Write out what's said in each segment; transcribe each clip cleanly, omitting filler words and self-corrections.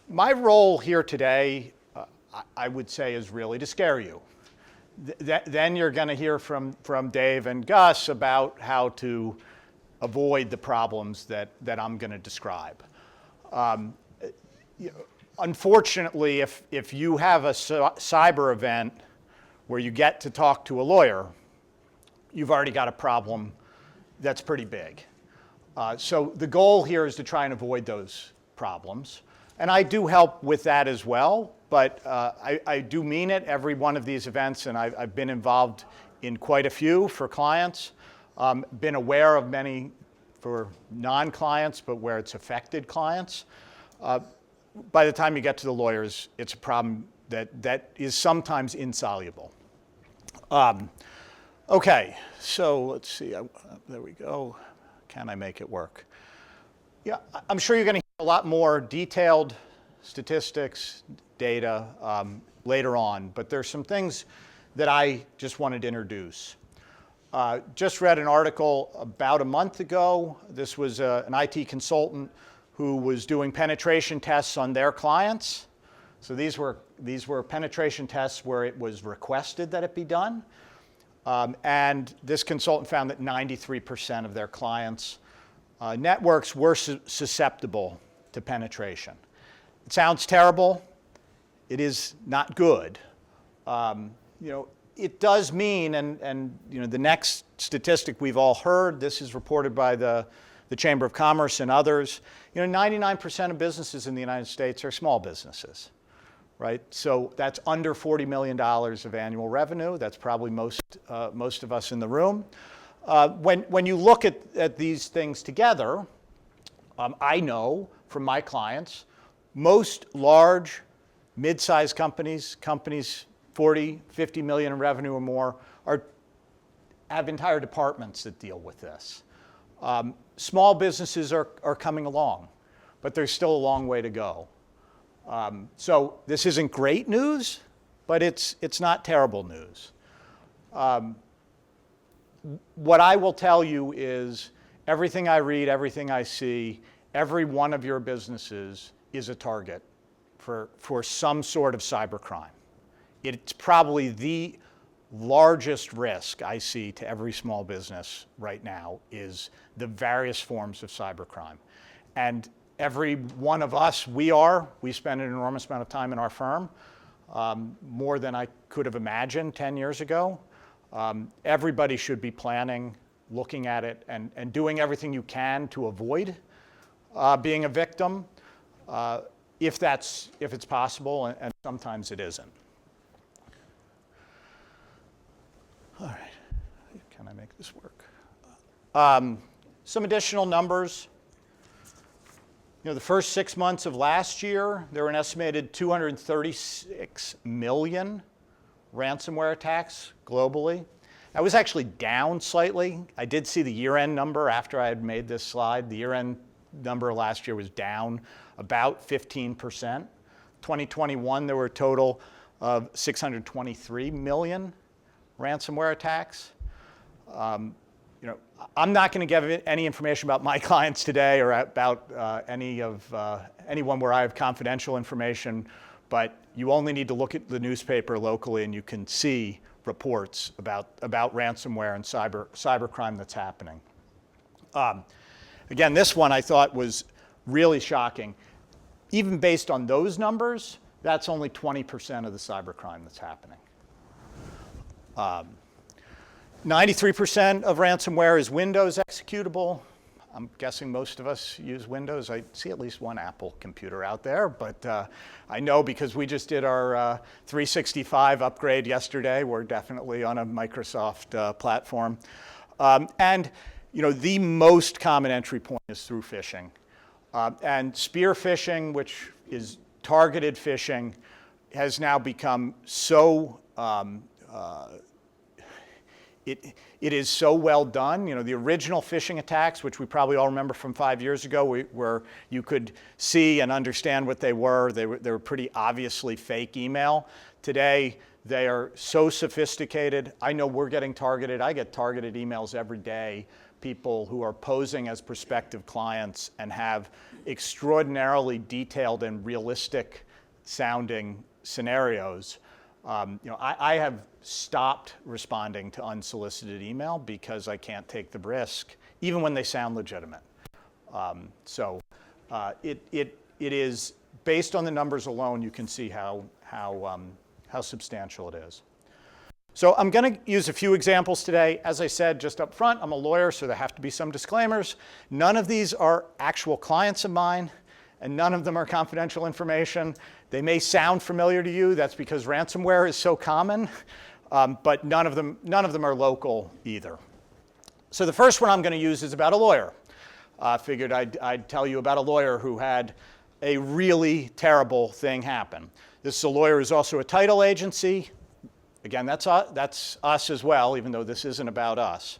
My role here today, I would say, is really to scare you. Then you're going to hear from Dave and Gus about how to avoid the problems that I'm going to describe. Unfortunately, if you have a cyber event where you get to talk to a lawyer, you've already got a problem that's pretty big. So the goal here is to try and avoid those problems. And I do help with that as well, but I do mean it. Every one of these events, and I've been involved in quite a few for clients, been aware of many for non-clients, but where it's affected clients. By the time you get to the lawyers, it's a problem that is sometimes insoluble. Okay, so let's see, there we go. Can I make it work? Yeah, I'm sure you're going to hear a lot more detailed statistics, data later on, but there's some things that I just wanted to introduce. Just read an article about a month ago. This was an IT consultant who was doing penetration tests on their clients. So these were penetration tests where it was requested that it be done. And this consultant found that 93% of their clients' networks were susceptible to penetration. It sounds terrible. It is not good. It does mean, and the next statistic we've all heard, this is reported by the Chamber of Commerce and others, 99% of businesses in the United States are small businesses, right? So that's under $40 million of annual revenue. That's probably most of us in the room. When you look at these things together, I know from my clients, most large, mid-sized companies 40, 50 million in revenue or more, have entire departments that deal with this. Small businesses are coming along, but there's still a long way to go. So this isn't great news, but it's not terrible news. What I will tell you is everything I read, everything I see, every one of your businesses is a target for some sort of cybercrime. It's probably the largest risk I see to every small business right now is the various forms of cybercrime. And every one of us, we spend an enormous amount of time in our firm, more than I could have imagined 10 years ago. Everybody should be planning, looking at it, and doing everything you can to avoid being a victim, if it's possible, and sometimes it isn't. All right, can I make this work? Some additional numbers. The first 6 months of last year, there were an estimated 236 million ransomware attacks globally. That was actually down slightly. I did see the year-end number after I had made this slide. The year-end number last year was down about 15%. 2021, there were a total of 623 million ransomware attacks. I'm not going to give any information about my clients today or about anyone where I have confidential information, but you only need to look at the newspaper locally and you can see reports about ransomware and cybercrime that's happening. Again, this one I thought was really shocking. Even based on those numbers, that's only 20% of the cybercrime that's happening. 93% of ransomware is Windows executable. I'm guessing most of us use Windows. I see at least one Apple computer out there, but I know because we just did our 365 upgrade yesterday. We're definitely on a Microsoft platform. And the most common entry point is through phishing. And spear phishing, which is targeted phishing, has now become so it is so well done. The original phishing attacks, which we probably all remember from 5 years ago, where you could see and understand what they were. They were pretty obviously fake email. Today, they are so sophisticated. I know we're getting targeted. I get targeted emails every day. people who are posing as prospective clients and have extraordinarily detailed and realistic sounding scenarios. I have stopped responding to unsolicited email because I can't take the risk, even when they sound legitimate. It is, based on the numbers alone, you can see how substantial it is. So I'm going to use a few examples today. As I said just up front, I'm a lawyer, so there have to be some disclaimers. None of these are actual clients of mine, and none of them are confidential information. They may sound familiar to you. That's because ransomware is so common, but none of them are local either. So the first one I'm going to use is about a lawyer. Figured I'd tell you about a lawyer who had a really terrible thing happen. This lawyer is also a title agency. Again, that's us as well, even though this isn't about us.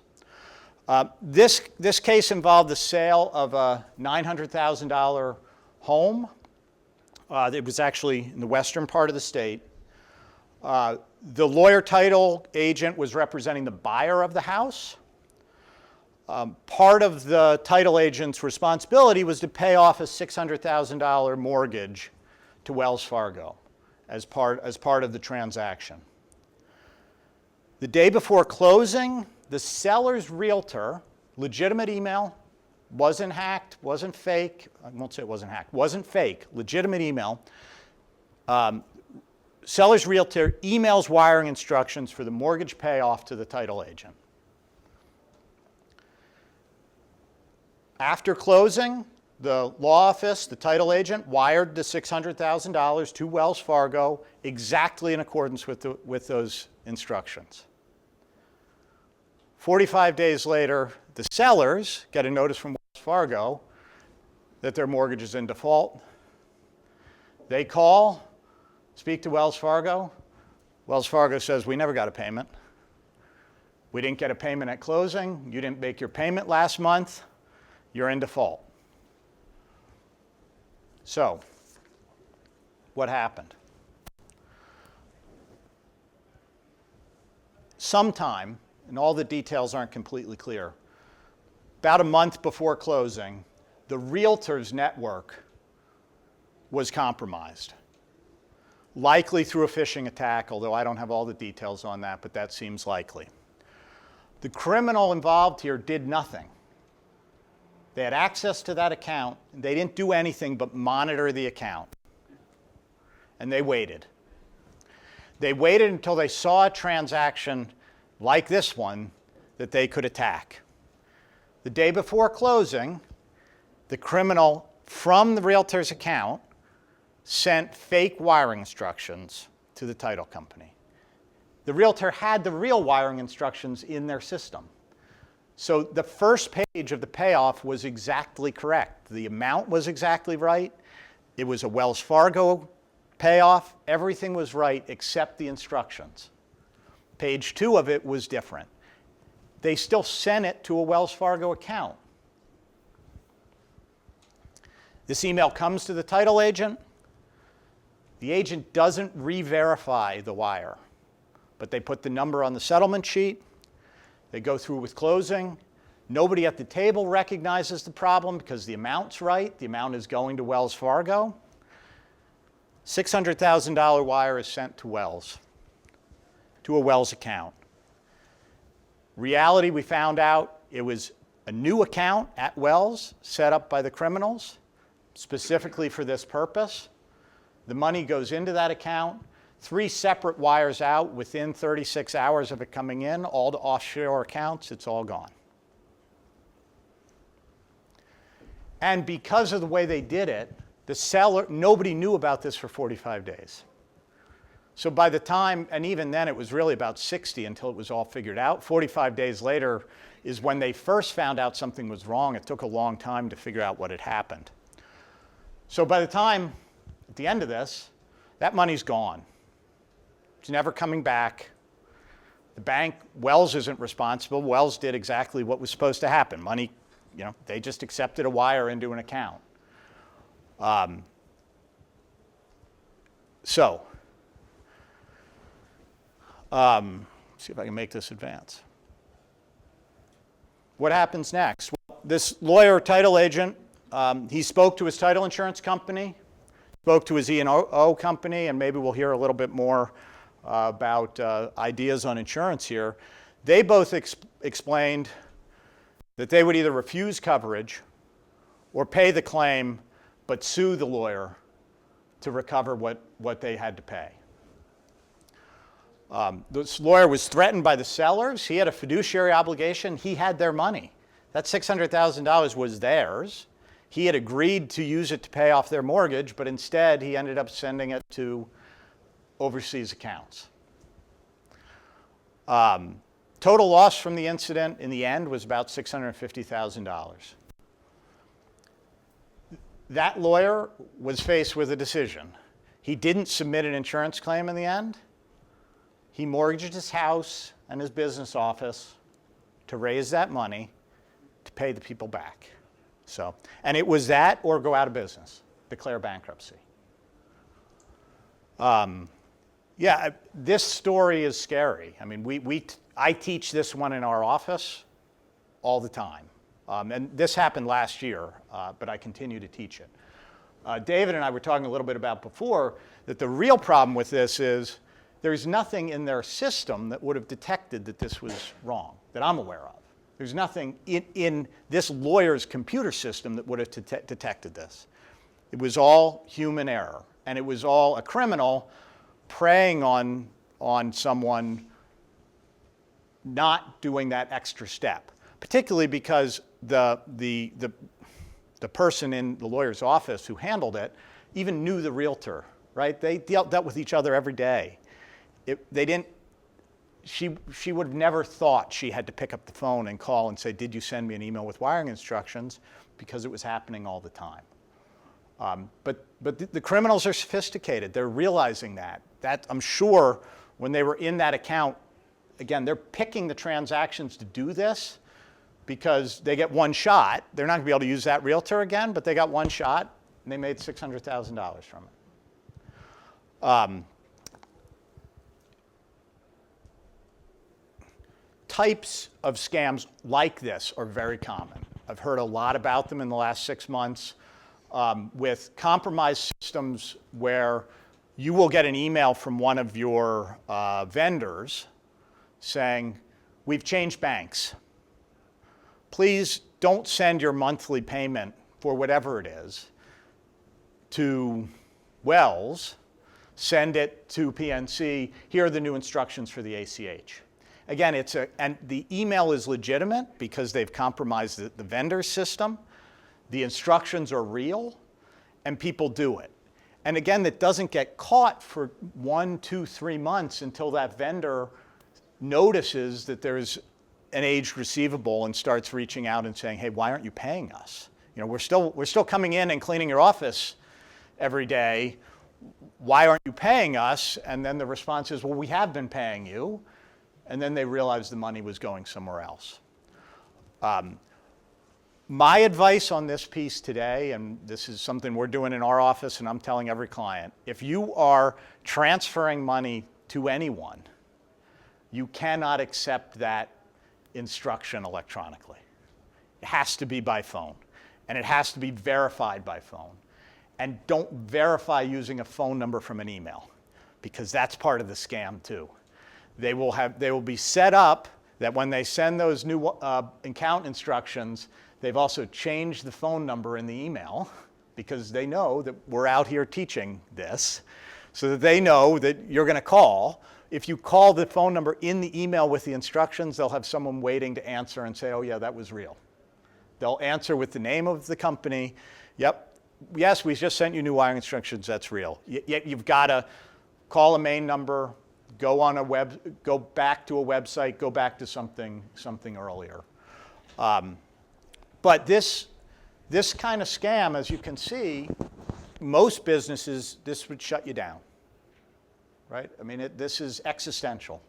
This case involved the sale of a $900,000 home. It was actually in the western part of the state. The lawyer title agent was representing the buyer of the house. Part of the title agent's responsibility was to pay off a $600,000 mortgage to Wells Fargo as part of the transaction. The day before closing, the seller's realtor, legitimate email, wasn't hacked, wasn't fake. I won't say it wasn't hacked, wasn't fake, legitimate email. Seller's realtor emails wiring instructions for the mortgage payoff to the title agent. After closing, the law office, the title agent, wired the $600,000 to Wells Fargo exactly in accordance with those instructions. 45 days later, the sellers get a notice from Wells Fargo that their mortgage is in default. They call, speak to Wells Fargo. Wells Fargo says, we never got a payment. We didn't get a payment at closing. You didn't make your payment last month. You're in default. So, what happened? Sometime, and all the details aren't completely clear, about a month before closing, the realtor's network was compromised. Likely through a phishing attack, although I don't have all the details on that, but that seems likely. The criminal involved here did nothing. They had access to that account. They didn't do anything but monitor the account. And they waited. They waited until they saw a transaction like this one that they could attack. The day before closing, the criminal from the realtor's account sent fake wiring instructions to the title company. The realtor had the real wiring instructions in their system. So the first page of the payoff was exactly correct. The amount was exactly right. It was a Wells Fargo payoff. Everything was right except the instructions. Page 2 of it was different. They still sent it to a Wells Fargo account. This email comes to the title agent. The agent doesn't re-verify the wire, but they put the number on the settlement sheet. They go through with closing. Nobody at the table recognizes the problem because the amount's right. The amount is going to Wells Fargo. $600,000 wire is sent to Wells, to a Wells account. Reality, we found out it was a new account at Wells set up by the criminals specifically for this purpose. The money goes into that account. 3 separate wires out within 36 hours of it coming in, all to offshore accounts. It's all gone. And because of the way they did it, the seller, nobody knew about this for 45 days. So by the time, and even then it was really about 60 until it was all figured out. 45 days later is when they first found out something was wrong. It took a long time to figure out what had happened. So by the time, at the end of this, that money's gone. It's never coming back. The bank, Wells isn't responsible. Wells did exactly what was supposed to happen. Money, they just accepted a wire into an account. See if I can make this advance. what happens next? Well, this lawyer title agent, he spoke to his title insurance company, spoke to his E&O company, and maybe we'll hear a little bit more about ideas on insurance here. They both explained that they would either refuse coverage or pay the claim but sue the lawyer to recover what they had to pay. This lawyer was threatened by the sellers. He had a fiduciary obligation. He had their money. That $600,000 was theirs. He had agreed to use it to pay off their mortgage, but instead he ended up sending it to overseas accounts. Total loss from the incident in the end was about $650,000. That lawyer was faced with a decision. He didn't submit an insurance claim in the end. He mortgaged his house and his business office to raise that money to pay the people back. And it was that or go out of business, declare bankruptcy. Yeah, this story is scary. I mean, I teach this one in our office all the time. And this happened last year, but I continue to teach it. David and I were talking a little bit about before that the real problem with this is there's nothing in their system that would have detected that this was wrong, that I'm aware of. There's nothing in this lawyer's computer system that would have detected this. It was all human error, and it was all a criminal preying on someone not doing that extra step, particularly because the person in the lawyer's office who handled it even knew the realtor, right? They dealt with each other every day. She would have never thought she had to pick up the phone and call and say, did you send me an email with wiring instructions? Because it was happening all the time. But the criminals are sophisticated. They're realizing that. I'm sure when they were in that account, again, they're picking the transactions to do this because they get one shot. They're not going to be able to use that realtor again, but they got one shot, and they made $600,000 from it. Types of scams like this are very common. I've heard a lot about them in the last 6 months with compromised systems where you will get an email from one of your vendors saying, we've changed banks. Please don't send your monthly payment for whatever it is to Wells. Send it to PNC. Here are the new instructions for the ACH. Again, and the email is legitimate because they've compromised the vendor's system. The instructions are real, and people do it. And again, that doesn't get caught for 1, 2, 3 months until that vendor notices that there's an aged receivable and starts reaching out and saying, hey, why aren't you paying us? You know, we're still coming in and cleaning your office every day. Why aren't you paying us? And then the response is, well, we have been paying you. And then they realized the money was going somewhere else. My advice on this piece today, and this is something we're doing in our office and I'm telling every client, if you are transferring money to anyone, you cannot accept that instruction electronically. It has to be by phone, and it has to be verified by phone. And don't verify using a phone number from an email, because that's part of the scam too. They will be set up that when they send those new account instructions, they've also changed the phone number in the email because they know that we're out here teaching this, so that they know that you're going to call. If you call the phone number in the email with the instructions, they'll have someone waiting to answer and say, oh yeah, that was real. They'll answer with the name of the company. Yep, yes, we just sent you new wiring instructions, that's real. Yet you've got to call a main number, go back to a website, go back to something earlier. But this kind of scam, as you can see, most businesses, this would shut you down, right? I mean, this is existential.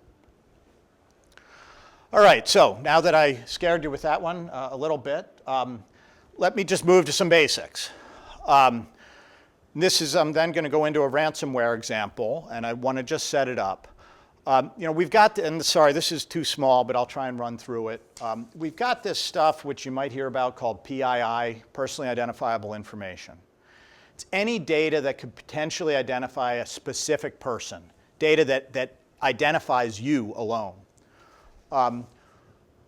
All right, so now that I scared you with that one a little bit, let me just move to some basics. I'm then going to go into a ransomware example, and I want to just set it up. We've got, and sorry, this is too small, but I'll try and run through it. We've got this stuff which you might hear about called PII, personally identifiable information. It's any data that could potentially identify a specific person, data that identifies you alone.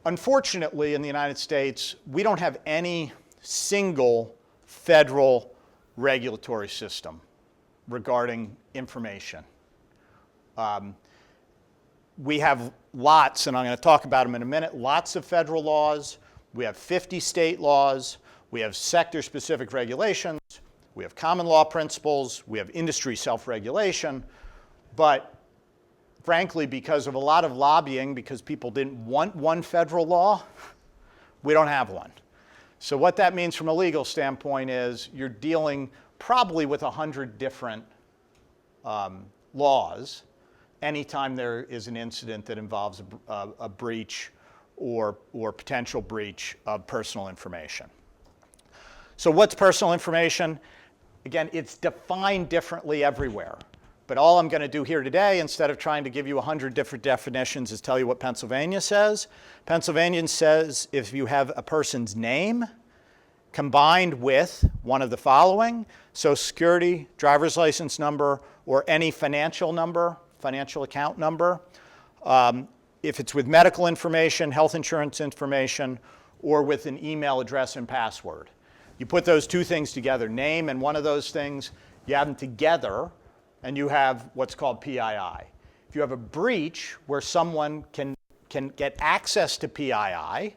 Unfortunately, in the United States, we don't have any single federal regulatory system regarding information. We have lots, and I'm going to talk about them in a minute, lots of federal laws. We have 50 state laws. We have sector-specific regulations. We have common law principles. We have industry self-regulation. But frankly, because of a lot of lobbying, because people didn't want one federal law, we don't have one. So what that means from a legal standpoint is you're dealing probably with 100 different laws anytime there is an incident that involves a breach or potential breach of personal information. So what's personal information? Again, it's defined differently everywhere. But all I'm going to do here today, instead of trying to give you 100 different definitions, is tell you what Pennsylvania says. Pennsylvania says if you have a person's name combined with one of the following: Social Security, driver's license number, or any financial number, financial account number. If it's with medical information, health insurance information, or with an email address and password. You put those two things together, name and one of those things, you add them together, and you have what's called PII. If you have a breach where someone can get access to PII,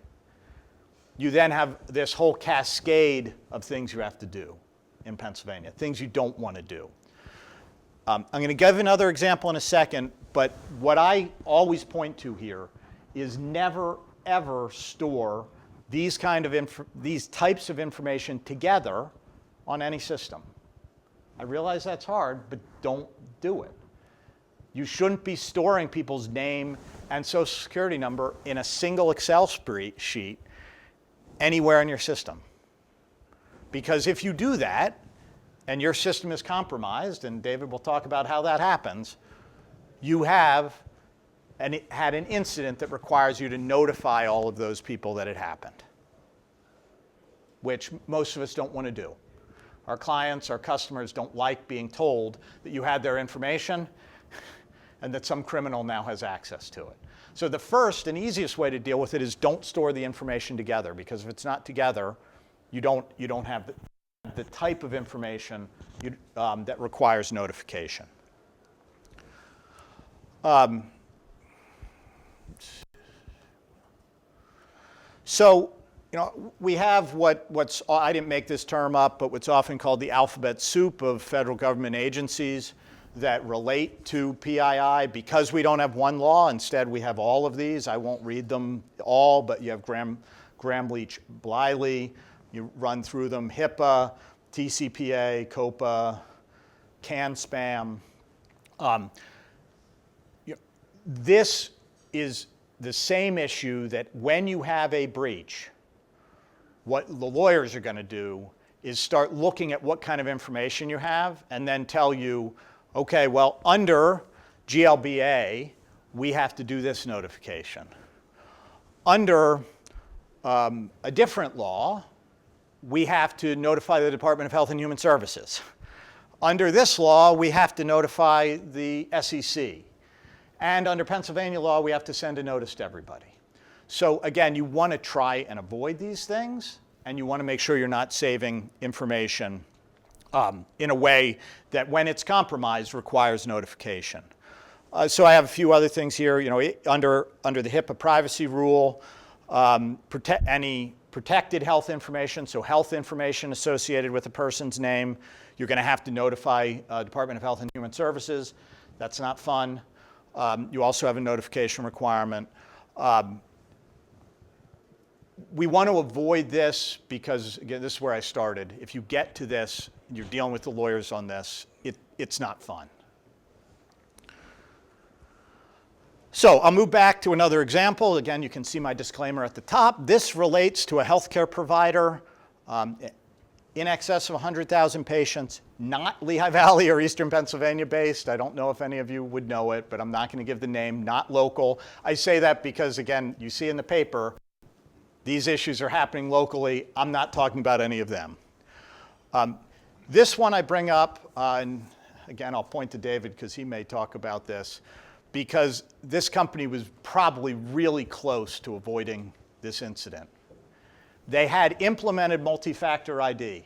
you then have this whole cascade of things you have to do in Pennsylvania, things you don't want to do. I'm going to give another example in a second, but what I always point to here is never, ever store these types of information together on any system. I realize that's hard, but don't do it. You shouldn't be storing people's name and social security number in a single Excel sheet anywhere in your system. Because if you do that, and your system is compromised, and David will talk about how that happens, you have had an incident that requires you to notify all of those people that it happened, which most of us don't want to do. Our clients, our customers don't like being told that you had their information and that some criminal now has access to it. So the first and easiest way to deal with it is don't store the information together, because if it's not together, you don't have the type of information that requires notification. So, we have what's, I didn't make this term up, but what's often called the alphabet soup of federal government agencies that relate to PII. Because we don't have one law, instead we have all of these. I won't read them all, but you have Gramm-Leach-Bliley, you run through them: HIPAA, TCPA, COPA, CAN-SPAM. This is the same issue that when you have a breach, what the lawyers are going to do is start looking at what kind of information you have and then tell you, okay, well, under GLBA, we have to do this notification. Under a different law, we have to notify the Department of Health and Human Services. Under this law, we have to notify the SEC. And under Pennsylvania law, we have to send a notice to everybody. So again, you want to try and avoid these things, and you want to make sure you're not saving information in a way that, when it's compromised, requires notification. So I have a few other things here. Under the HIPAA privacy rule, any protected health information, so health information associated with a person's name, you're going to have to notify Department of Health and Human Services. That's not fun. You also have a notification requirement. We want to avoid this because, again, this is where I started. If you get to this, you're dealing with the lawyers on this, it's not fun. So I'll move back to another example. Again, you can see my disclaimer at the top. This relates to a healthcare provider. in excess of 100,000 patients, not Lehigh Valley or Eastern Pennsylvania based. I don't know if any of you would know it, but I'm not going to give the name, not local. I say that because, again, you see in the paper, these issues are happening locally. I'm not talking about any of them. This one I bring up, and again, I'll point to David because he may talk about this, because this company was probably really close to avoiding this incident. They had implemented multi-factor ID.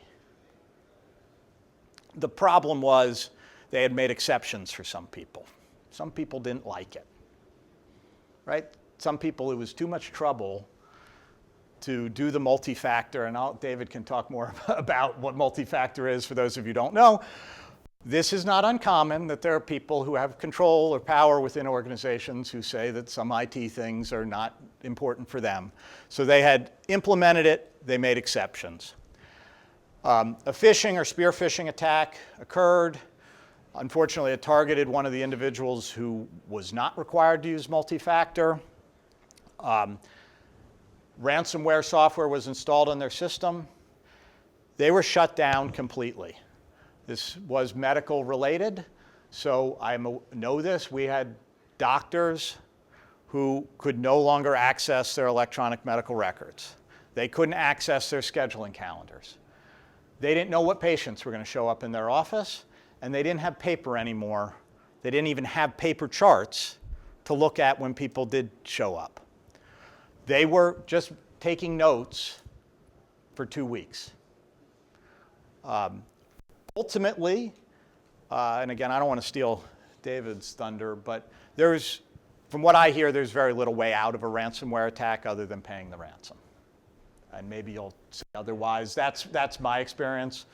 The problem was they had made exceptions for some people. Some people didn't like it, right? Some people, it was too much trouble to do the multi-factor, and David can talk more about what multi-factor is for those of you who don't know. This is not uncommon that there are people who have control or power within organizations who say that some IT things are not important for them. So they had implemented it, they made exceptions. A phishing or spear phishing attack occurred. Unfortunately, it targeted one of the individuals who was not required to use multi-factor. Ransomware software was installed on their system. They were shut down completely. This was medical related, so I know this. We had doctors who could no longer access their electronic medical records. They couldn't access their scheduling calendars. They didn't know what patients were going to show up in their office, and they didn't have paper anymore. They didn't even have paper charts to look at when people did show up. They were just taking notes for 2 weeks. Ultimately, and again, I don't want to steal David's thunder, but from what I hear, there's very little way out of a ransomware attack other than paying the ransom. And maybe you'll say otherwise. That's my experience.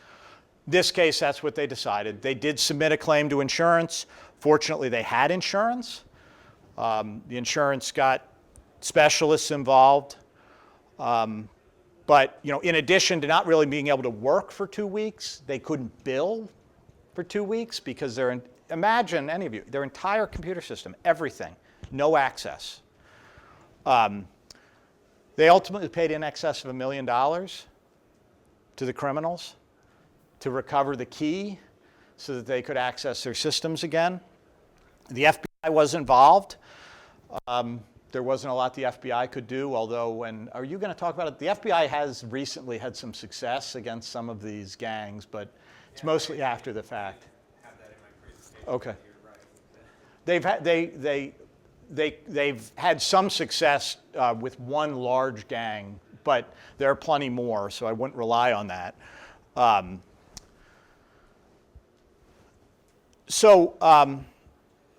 This case, that's what they decided. They did submit a claim to insurance. Fortunately, they had insurance. The insurance got specialists involved. But in addition to not really being able to work for 2 weeks, they couldn't bill for 2 weeks because imagine any of you, their entire computer system, everything, no access. They ultimately paid in excess of $1 million to the criminals to recover the key so that they could access their systems again. The FBI was involved. There wasn't a lot the FBI could do, although are you going to talk about it? The FBI has recently had some success against some of these gangs, but it's mostly after the fact. I have that in my presentation. Okay. You're right. They've had some success with one large gang, but there are plenty more, so I wouldn't rely on that.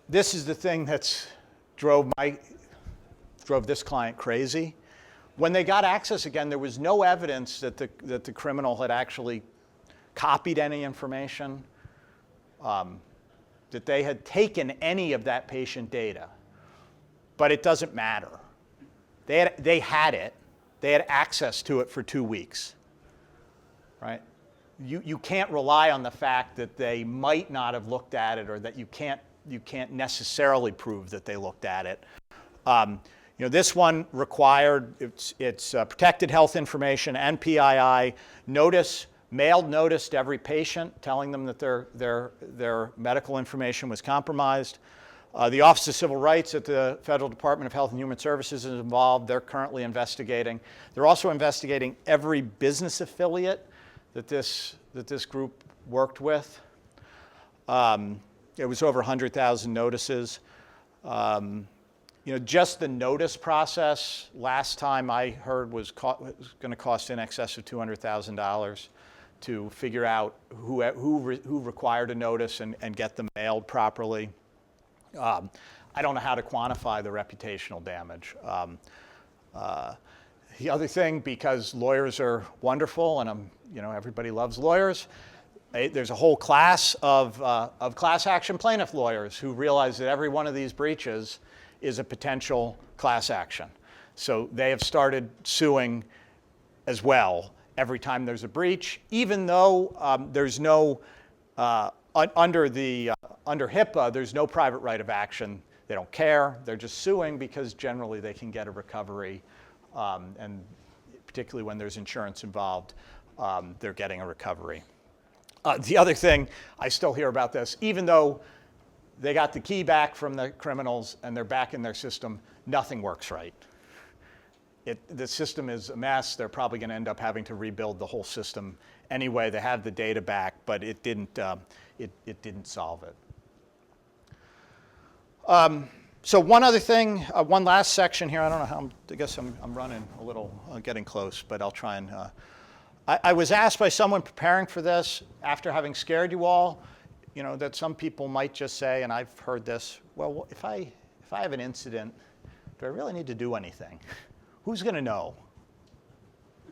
This is the thing that's drove this client crazy. When they got access again, there was no evidence that the criminal had actually copied any information, that they had taken any of that patient data. But it doesn't matter. They had it. They had access to it for 2 weeks, right? You can't rely on the fact that they might not have looked at it, or that you can't necessarily prove that they looked at it. This one required, it's protected health information and PII, mailed notice to every patient telling them that their medical information was compromised. The Office of Civil Rights at the Federal Department of Health and Human Services is involved. They're currently investigating. They're also investigating every business affiliate that this group worked with. It was over 100,000 notices. Just the notice process, last time I heard, was going to cost in excess of $200,000 to figure out who required a notice and get them mailed properly. I don't know how to quantify the reputational damage. The other thing, because lawyers are wonderful, and everybody loves lawyers, there's a whole class of class action plaintiff lawyers who realize that every one of these breaches is a potential class action. So they have started suing as well every time there's a breach, even though there's no, under HIPAA, there's no private right of action. They don't care. They're just suing because generally they can get a recovery, and particularly when there's insurance involved. they're getting a recovery. The other thing, I still hear about this, even though they got the key back from the criminals and they're back in their system, nothing works right. The system is a mess. They're probably going to end up having to rebuild the whole system anyway. They have the data back, but it didn't solve it. So one other thing, one last section here. I don't know how, I guess I'm running a little, getting close, but I'll try and, I was asked by someone preparing for this, after having scared you all, that some people might just say, and I've heard this, well, if I have an incident, do I really need to do anything? Who's going to know,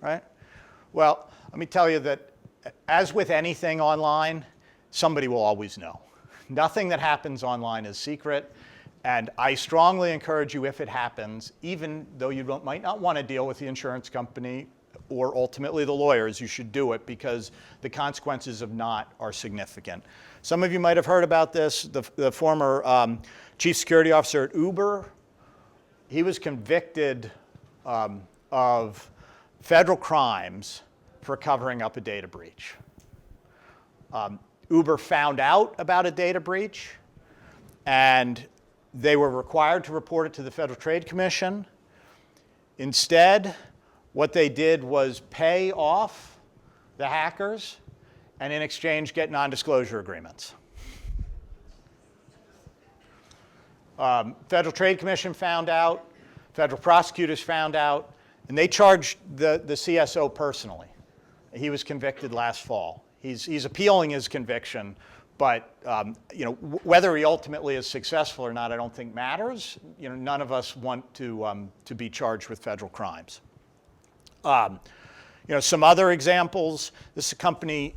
right? Well, let me tell you that as with anything online, somebody will always know. Nothing that happens online is secret. And I strongly encourage you, if it happens, even though you might not want to deal with the insurance company or ultimately the lawyers, you should do it because the consequences of not are significant. Some of you might have heard about this. The former chief security officer at Uber, he was convicted of federal crimes for covering up a data breach. Uber found out about a data breach, and they were required to report it to the Federal Trade Commission. Instead, what they did was pay off the hackers and in exchange get non-disclosure agreements. Federal Trade Commission found out, federal prosecutors found out, and they charged the CSO personally. He was convicted last fall. He's appealing his conviction, but whether he ultimately is successful or not, I don't think matters. None of us want to be charged with federal crimes. Some other examples. This is a company,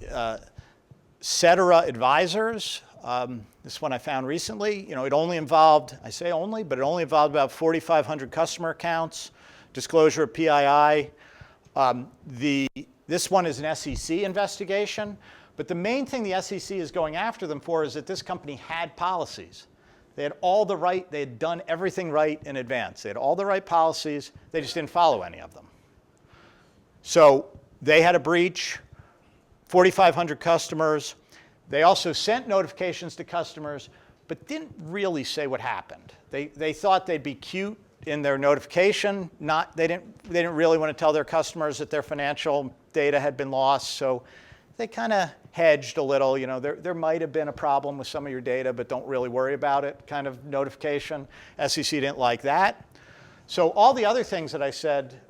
Cetera Advisors. This one I found recently. It only involved, I say only, but it only involved about 4,500 customer accounts, disclosure of PII. This one is an SEC investigation, but the main thing the SEC is going after them for is that this company had policies. They had they had done everything right in advance. They had all the right policies, they just didn't follow any of them. So they had a breach, 4,500 customers. They also sent notifications to customers, but didn't really say what happened. They thought they'd be cute in their notification. They didn't really want to tell their customers that their financial data had been lost. So they kind of hedged a little. There might have been a problem with some of your data, but don't really worry about it kind of notification. SEC didn't like that. So all the other things that I said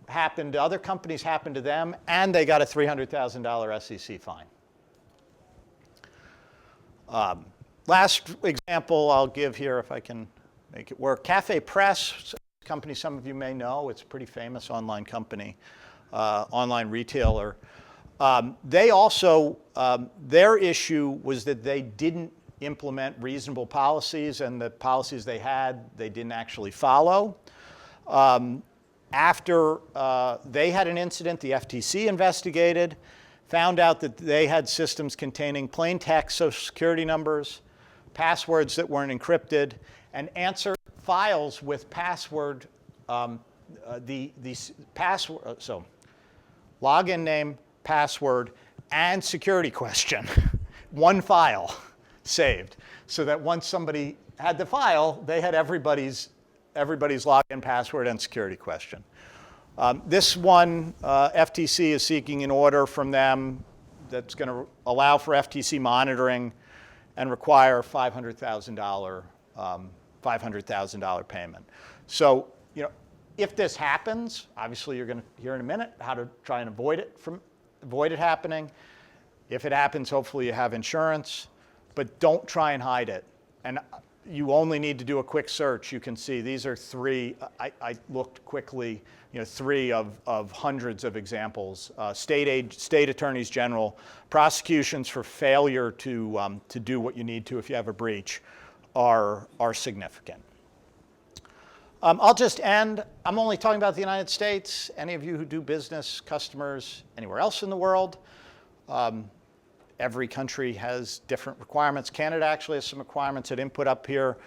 happened to other companies, happened to them, and they got a $300,000 SEC fine. Last example I'll give here, if I can make it work. Cafe Press, a company some of you may know. It's a pretty famous online company, online retailer. They also, their issue was that they didn't implement reasonable policies, and the policies they had, they didn't actually follow. After they had an incident, the FTC investigated, found out that they had systems containing plain text social security numbers, passwords that weren't encrypted, and answer files with password, password, so login name, password, and security question. One file saved, so that once somebody had the file, they had everybody's login, password, and security question. This one, FTC is seeking an order from them that's going to allow for FTC monitoring and require $500,000 payment. So, if this happens, obviously you're going to hear in a minute how to try and avoid it happening. If it happens, hopefully you have insurance, but don't try and hide it. And you only need to do a quick search. You can see these are three. I looked quickly. 3 of hundreds of examples. State attorneys general, prosecutions for failure to do what you need to if you have a breach are significant. I'll just end. I'm only talking about the United States. Any of you who do business, customers anywhere else in the world, every country has different requirements. Canada actually has some requirements that input up here.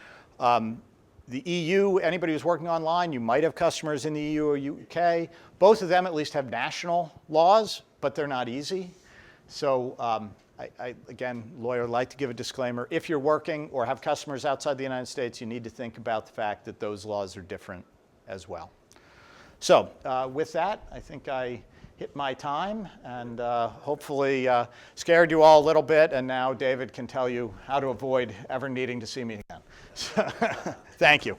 The EU, anybody who's working online, you might have customers in the EU or UK. Both of them at least have national laws. but they're not easy. So again, lawyer, like to give a disclaimer. If you're working or have customers outside the United States, you need to think about the fact that those laws are different as well. So with that, I think I hit my time and hopefully scared you all a little bit, and now David can tell you how to avoid ever needing to see me again. Thank you.